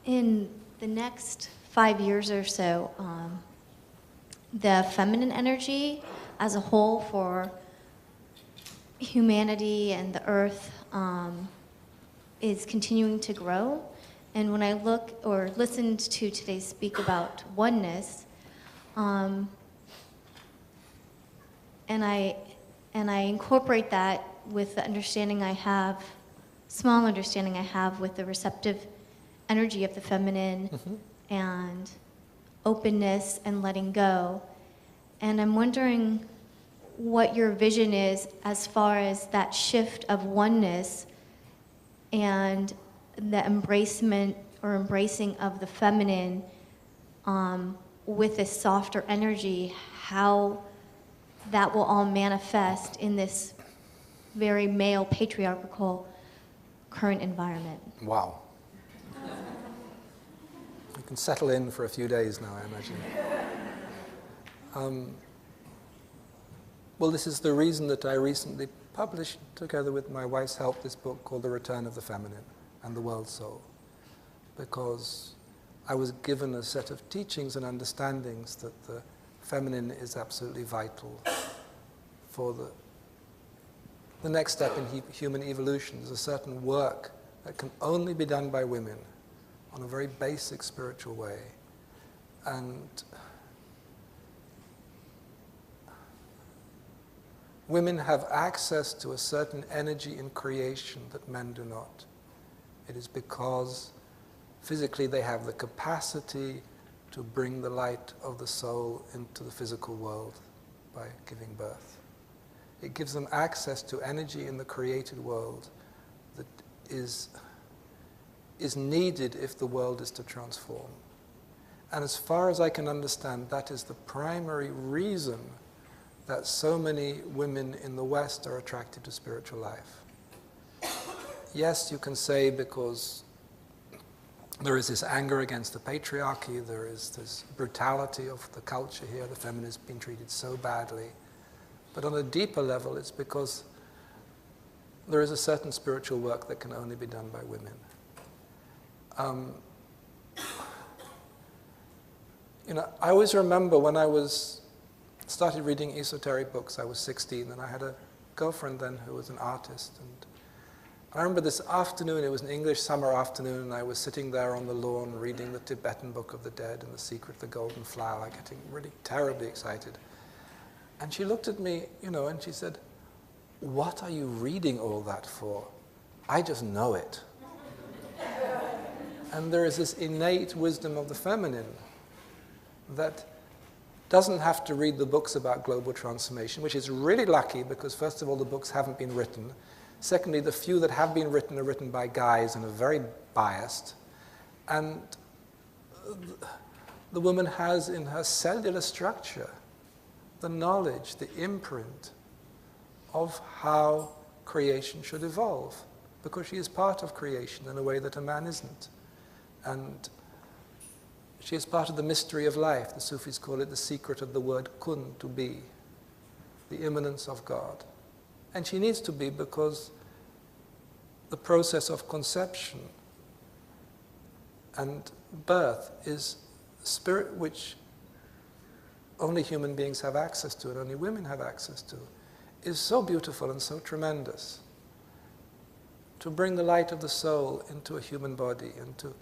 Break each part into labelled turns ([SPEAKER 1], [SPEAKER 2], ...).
[SPEAKER 1] In the next 5 years or so, the feminine energy as a whole for humanity and the earth is continuing to grow. And when I look or listened to today speak about oneness, and I incorporate that with the understanding I have, small understanding I have with the receptive energy of the feminine and openness and letting go. And I'm wondering what your vision is as far as that shift of oneness and the embracement or embracing of the feminine with this softer energy, how that will all manifest in this very male patriarchal current environment.
[SPEAKER 2] Wow. You can settle in for a few days now, I imagine. Well, this is the reason that I recently published, together with my wife's help, this book called The Return of the Feminine and the World Soul, because I was given a set of teachings and understandings that the feminine is absolutely vital for the next step in human evolution. There's a certain work that can only be done by women on a very basic spiritual way. And women have access to a certain energy in creation that men do not. It is because physically they have the capacity to bring the light of the soul into the physical world by giving birth. It gives them access to energy in the created world that is needed if the world is to transform. And as far as I can understand, that is the primary reason that so many women in the West are attracted to spiritual life. Yes, you can say because there is this anger against the patriarchy, there is this brutality of the culture here, the feminine has been treated so badly. But on a deeper level, it's because there is a certain spiritual work that can only be done by women. I always remember when I started reading esoteric books. I was 16, and I had a girlfriend then who was an artist. And I remember this afternoon, it was an English summer afternoon, and I was sitting there on the lawn reading the Tibetan Book of the Dead and The Secret of the Golden Flower, getting really terribly excited. And she looked at me, and she said, "What are you reading all that for? I just know it." And there is this innate wisdom of the feminine that doesn't have to read the books about global transformation, which is really lucky because, first of all, the books haven't been written. Secondly, the few that have been written are written by guys and are very biased. And the woman has in her cellular structure the knowledge, the imprint of how creation should evolve, because she is part of creation in a way that a man isn't. And she is part of the mystery of life. The Sufis call it the secret of the word kun, to be, the immanence of God. And she needs to be because the process of conception and birth is spirit which only human beings have access to and only women have access to, is so beautiful and so tremendous. To bring the light of the soul into a human body and to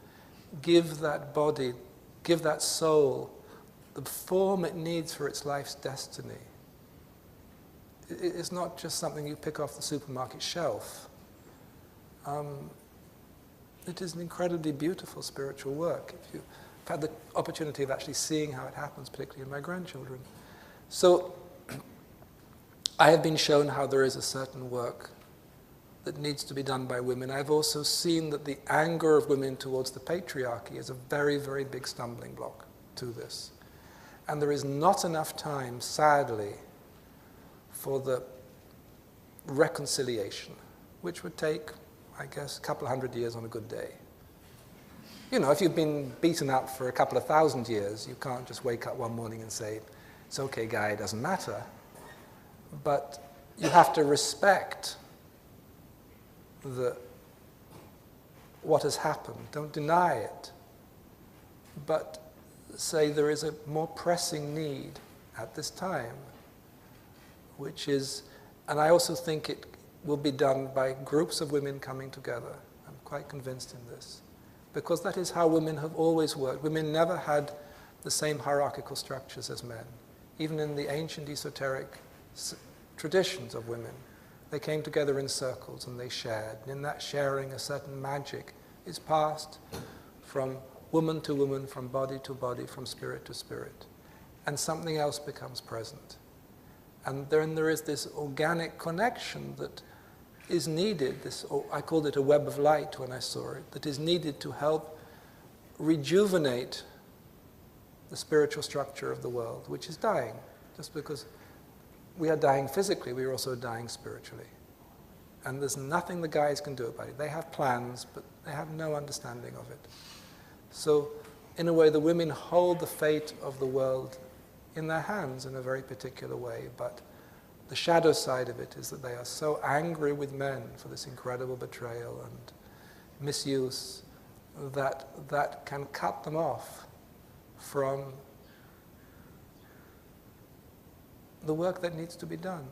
[SPEAKER 2] give that body, give that soul the form it needs for its life's destiny. It's not just something you pick off the supermarket shelf. It is an incredibly beautiful spiritual work. I've had the opportunity of actually seeing how it happens, particularly in my grandchildren. So I have been shown how there is a certain work that needs to be done by women. I've also seen that the anger of women towards the patriarchy is a very, very big stumbling block to this. And there is not enough time, sadly, for the reconciliation, which would take, I guess, a couple of 100 years on a good day. If you've been beaten up for a couple of 1,000 years, you can't just wake up one morning and say, "It's okay, guy, it doesn't matter." But you have to respect what has happened. Don't deny it. but say there is a more pressing need at this time, which is, and I also think it will be done by groups of women coming together. I'm quite convinced in this, because that is how women have always worked. Women never had the same hierarchical structures as men. Even in the ancient esoteric traditions of women, they came together in circles and they shared. And in that sharing, a certain magic is passed from woman to woman, from body to body, from spirit to spirit. And something else becomes present. And then there is this organic connection that is needed, I called it a web of light when I saw it, that is needed to help rejuvenate the spiritual structure of the world, which is dying. Just because we are dying physically, we are also dying spiritually. And there's nothing the guys can do about it. They have plans, but they have no understanding of it. So, in a way, the women hold the fate of the world in their hands in a very particular way, but the shadow side of it is that they are so angry with men for this incredible betrayal and misuse that can cut them off from the work that needs to be done.